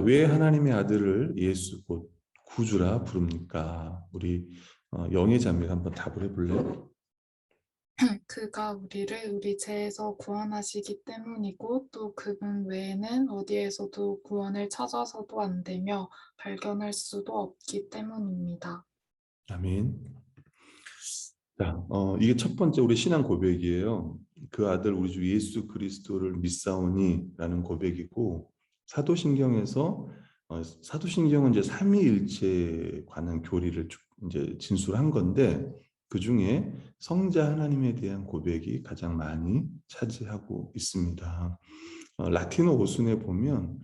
왜 하나님의 아들을 예수 곧 구주라 부릅니까? 우리 영의 자매가 한번 답을 해볼래요? 그가 우리를 우리 죄에서 구원하시기 때문이고 또 그분 외에는 어디에서도 구원을 찾아서도 안 되며 발견할 수도 없기 때문입니다. 아멘. 자, 이게 첫 번째 우리 신앙 고백이에요. 그 아들 우리 주 예수 그리스도를 믿사오니라는 고백이고, 사도신경에서 사도신경은 이제 삼위일체에 관한 교리를 이제 진술한 건데, 그 중에 성자 하나님에 대한 고백이 가장 많이 차지하고 있습니다. 라틴어 어순에 보면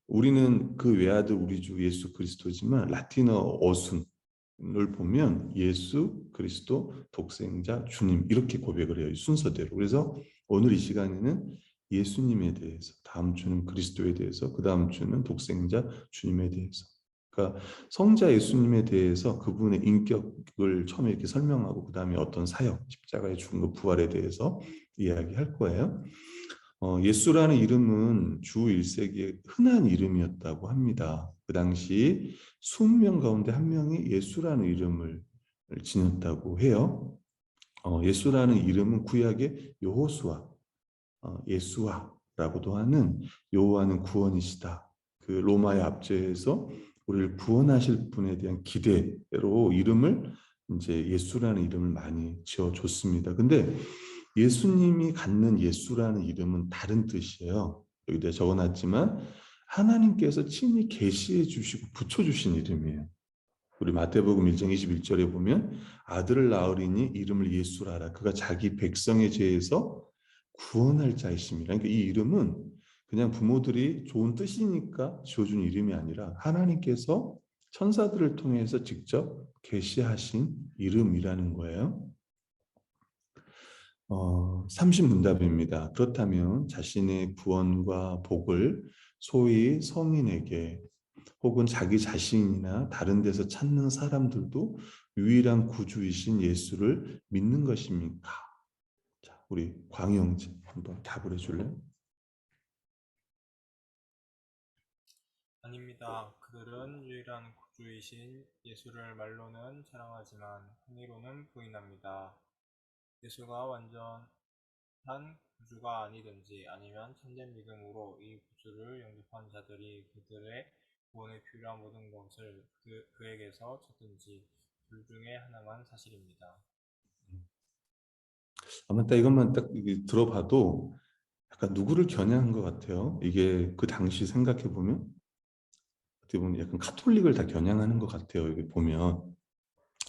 우리는 그 외아들 우리 주 예수 그리스도지만 라틴어 어순을 보면 예수 그리스도 독생자 주님 이렇게 고백을 해요. 순서대로. 그래서 오늘 이 시간에는 예수님에 대해서, 다음 주는 그리스도에 대해서, 그 다음 주는 독생자 주님에 대해서, 그러니까 성자 예수님에 대해서 그분의 인격을 처음에 이렇게 설명하고 그 다음에 어떤 사역, 십자가의 죽은 것, 부활에 대해서 이야기할 거예요. 예수라는 이름은 주 1세기의 흔한 이름이었다고 합니다. 그 당시 20명 가운데 한 명이 예수라는 이름을 지녔다고 해요. 예수라는 이름은 구약의 여호수아, 예수아라고도 하는 여호와는 구원이시다. 그 로마의 압제에서 우리를 구원하실 분에 대한 기대로 이름을 이제 예수라는 이름을 많이 지어줬습니다. 근데 예수님이 갖는 예수라는 이름은 다른 뜻이에요. 여기다 적어놨지만 하나님께서 친히 계시해 주시고 붙여주신 이름이에요. 우리 마태복음 1장 21절에 보면 아들을 낳으리니 이름을 예수라 하라. 그가 자기 백성의 죄에서 구원할 자이심이라. 그러니까 이 이름은 그냥 부모들이 좋은 뜻이니까 지어준 이름이 아니라 하나님께서 천사들을 통해서 직접 계시하신 이름이라는 거예요. 30문답입니다. 그렇다면 자신의 구원과 복을 소위 성인에게 혹은 자기 자신이나 다른 데서 찾는 사람들도 유일한 구주이신 예수를 믿는 것입니까? 자, 우리 광영지 한번 답을 해줄래요? 아닙니다. 그들은 유일한 구주이신 예수를 말로는 자랑하지만 행위로는 부인합니다. 예수가 완전한 구주가 아니든지 아니면 참된 믿음으로 이 구주를 영접한 자들이 그들의 구원에 필요한 모든 것을 그에게서 찾든지 둘 중에 하나만 사실입니다. 아마 딱 이것만 딱 들어봐도 약간 누구를 겨냥한 것 같아요. 이게 그 당시 생각해 보면 어떻게 보면 약간 카톨릭을 다 겨냥하는 것 같아요. 여기 보면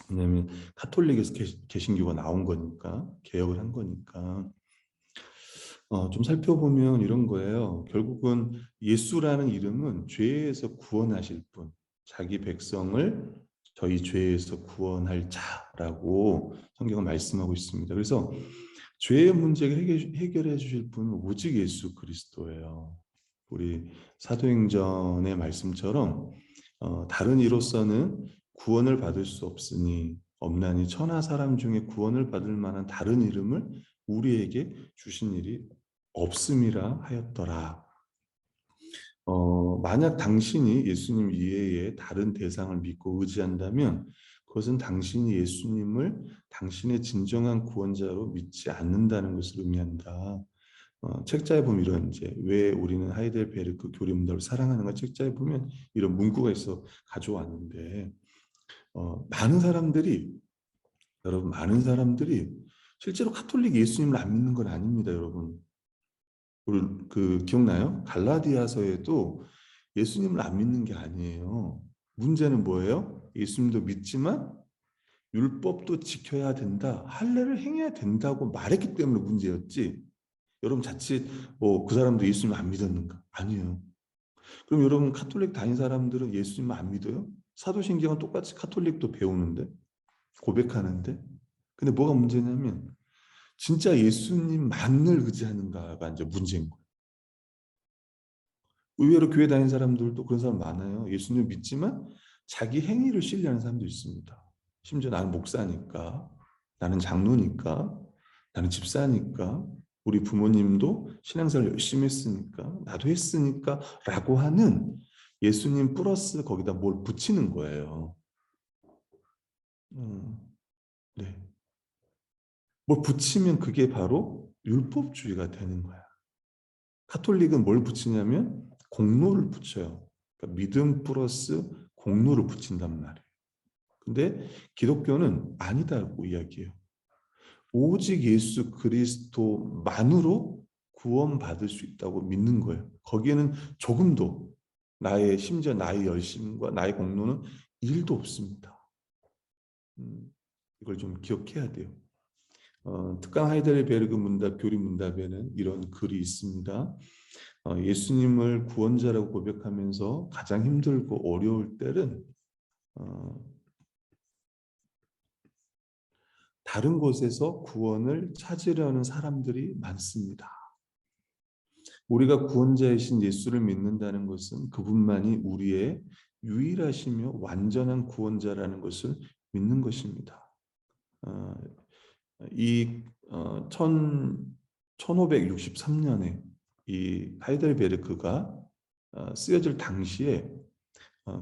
왜냐하면 카톨릭에서 개신교가 나온 거니까 개혁을 한 거니까 좀 살펴보면 이런 거예요. 결국은 예수라는 이름은 죄에서 구원하실 분, 자기 백성을 저희 죄에서 구원할 자라고 성경은 말씀하고 있습니다. 그래서 죄의 문제를 해결해 주실 분은 오직 예수 그리스도예요. 우리 사도행전의 말씀처럼 다른 이로서는 구원을 받을 수 없으니 없나니 천하 사람 중에 구원을 받을 만한 다른 이름을 우리에게 주신 일이 없음이라 하였더라. 만약 당신이 예수님 이외에 다른 대상을 믿고 의지한다면 그것은 당신이 예수님을 당신의 진정한 구원자로 믿지 않는다는 것을 의미한다. 책자에 보면 이런 이제 왜 우리는 하이델베르크 교리 문답을 사랑하는가 책자에 보면 이런 문구가 있어 가져왔는데 많은 사람들이 여러분 많은 사람들이 실제로 카톨릭 예수님을 안 믿는 건 아닙니다, 여러분. 우리 그 기억나요? 갈라디아서에도 예수님을 안 믿는 게 아니에요. 문제는 뭐예요? 예수님도 믿지만 율법도 지켜야 된다. 할례를 행해야 된다고 말했기 때문에 문제였지. 여러분 자칫 뭐 그 사람도 예수님 안 믿었는가? 아니에요. 그럼 여러분 카톨릭 다닌 사람들은 예수님 안 믿어요? 사도신경은 똑같이 카톨릭도 배우는데 고백하는데 근데 뭐가 문제냐면 진짜 예수님만을 의지하는가가 이제 문제인 거예요. 의외로 교회 다니는 사람들도 그런 사람 많아요. 예수님 믿지만 자기 행위를 신뢰하는 사람도 있습니다. 심지어 나는 목사니까, 나는 장로니까, 나는 집사니까, 우리 부모님도 신앙생활 열심히 했으니까, 나도 했으니까 라고 하는 예수님 플러스 거기다 뭘 붙이는 거예요. 네. 뭘 붙이면 그게 바로 율법주의가 되는 거야. 카톨릭은 뭘 붙이냐면 공로를 붙여요. 그러니까 믿음 플러스 공로를 붙인단 말이에요. 근데 기독교는 아니다고 이야기해요. 오직 예수 그리스도만으로 구원받을 수 있다고 믿는 거예요. 거기에는 조금도 심지어 나의 열심과 나의 공로는 1도 없습니다. 이걸 좀 기억해야 돼요. 특강 하이델베르그 문답 교리 문답에는 이런 글이 있습니다. 예수님을 구원자라고 고백하면서 가장 힘들고 어려울 때는 다른 곳에서 구원을 찾으려는 사람들이 많습니다. 우리가 구원자이신 예수를 믿는다는 것은 그분만이 우리의 유일하시며 완전한 구원자라는 것을 믿는 것입니다. 이 1563년에 이 하이델베르크가 쓰여질 당시에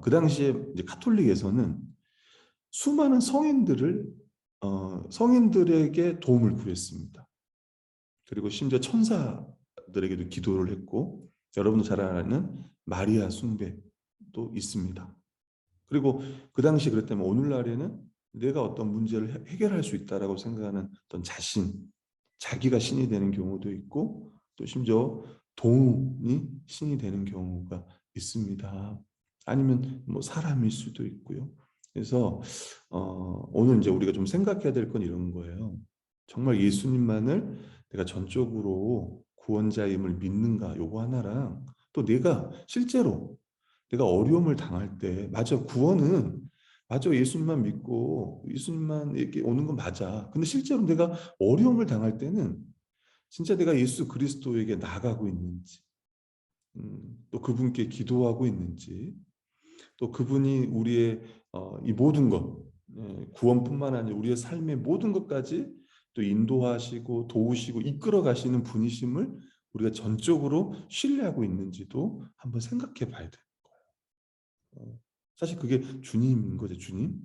그 당시에 이제 카톨릭에서는 수많은 성인들에게 도움을 구했습니다. 그리고 심지어 천사들에게도 기도를 했고, 여러분도 잘 아는 마리아 숭배도 있습니다. 그리고 그 당시 그랬다면 오늘날에는 내가 어떤 문제를 해결할 수 있다라고 생각하는 어떤 자기가 신이 되는 경우도 있고, 또 심지어 돈이 신이 되는 경우가 있습니다. 아니면 뭐 사람일 수도 있고요. 그래서 오늘 이제 우리가 좀 생각해야 될 건 이런 거예요. 정말 예수님만을 내가 전적으로 구원자임을 믿는가, 요거 하나랑, 또 내가 실제로 내가 어려움을 당할 때, 맞아, 구원은 맞아, 예수님만 믿고 예수님만에게 오는 건 맞아. 근데 실제로 내가 어려움을 당할 때는 진짜 내가 예수 그리스도에게 나가고 있는지, 또 그분께 기도하고 있는지, 또 그분이 우리의 이 모든 것, 구원뿐만 아니라 우리의 삶의 모든 것까지 또 인도하시고 도우시고 이끌어 가시는 분이심을 우리가 전적으로 신뢰하고 있는지도 한번 생각해 봐야 돼요. 사실 그게 주님인 거죠, 주님.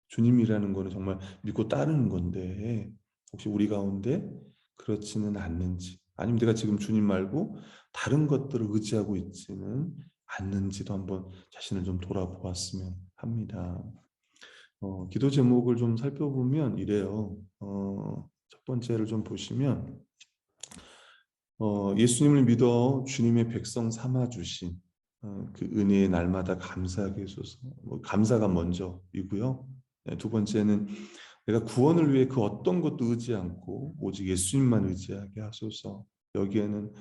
주님이라는 거는 정말 믿고 따르는 건데, 혹시 우리 가운데 그렇지는 않는지, 아니면 내가 지금 주님 말고 다른 것들을 의지하고 있지는 않는지도 한번 자신을 좀 돌아보았으면 합니다. 기도 제목을 좀 살펴보면 이래요. 첫 번째를 좀 보시면, 예수님을 믿어 주님의 백성 삼아 주신 그 은혜의 날마다 감사하게 해소서. 감사가 먼저이고요. 네, 두 번째는 내가 구원을 위해 그 어떤 것도 의지 않고 오직 예수님만 의지하게 하소서. 여기에는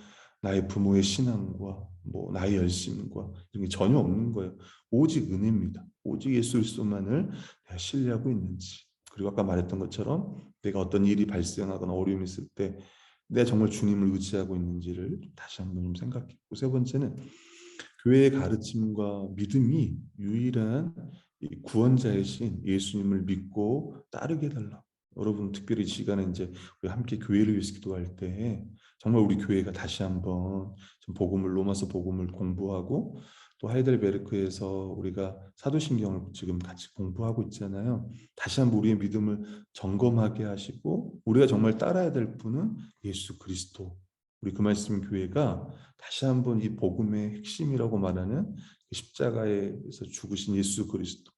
나의 부모의 신앙과 뭐 나의 열심과 이런 게 전혀 없는 거예요. 오직 은혜입니다. 오직 예수 그리스도만을 내가 신뢰하고 있는지. 그리고 아까 말했던 것처럼 내가 어떤 일이 발생하거나 어려움이 있을 때 내가 정말 주님을 의지하고 있는지를 다시 한번 좀 생각했고, 세 번째는 교회의 가르침과 믿음이 유일한 이 구원자이신 예수님을 믿고 따르게 해달라. 여러분 특별히 이 시간에 이제 우리 함께 교회를 위해서 기도할 때 정말 우리 교회가 다시 한번 좀 로마서 복음을 공부하고, 또 하이델베르크에서 우리가 사도신경을 지금 같이 공부하고 있잖아요. 다시 한번 우리의 믿음을 점검하게 하시고, 우리가 정말 따라야 될 분은 예수 그리스도. 우리 그 말씀 교회가 다시 한번 이 복음의 핵심이라고 말하는 그 십자가에서 죽으신 예수 그리스도,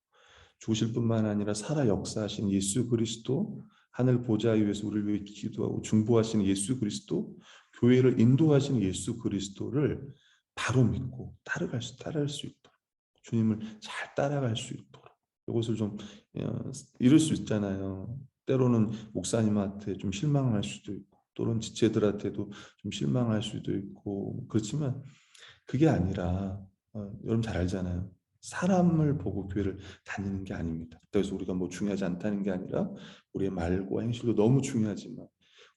죽으실 뿐만 아니라 살아 역사하신 예수 그리스도, 하늘 보좌 위에서 우리를 위해 기도하고 중보하시는 예수 그리스도, 교회를 인도하시는 예수 그리스도를 바로 믿고 따라갈 수 있도록, 주님을 잘 따라갈 수 있도록, 이것을 좀 이룰 수 있잖아요. 때로는 목사님한테 좀 실망할 수도 있고, 또는 지체들한테도 좀 실망할 수도 있고, 그렇지만 그게 아니라 여러분 잘 알잖아요. 사람을 보고 교회를 다니는 게 아닙니다. 그래서 우리가 뭐 중요하지 않다는 게 아니라 우리의 말과 행실도 너무 중요하지만,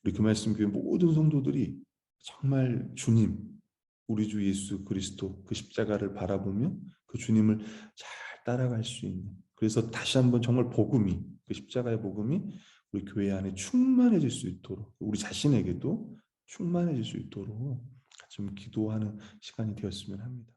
우리 그 말씀 교회 모든 성도들이 정말 주님, 우리 주 예수 그리스도 그 십자가를 바라보며 그 주님을 잘 따라갈 수 있는, 그래서 다시 한번 정말 복음이, 그 십자가의 복음이 우리 교회 안에 충만해질 수 있도록, 우리 자신에게도 충만해질 수 있도록 좀 기도하는 시간이 되었으면 합니다.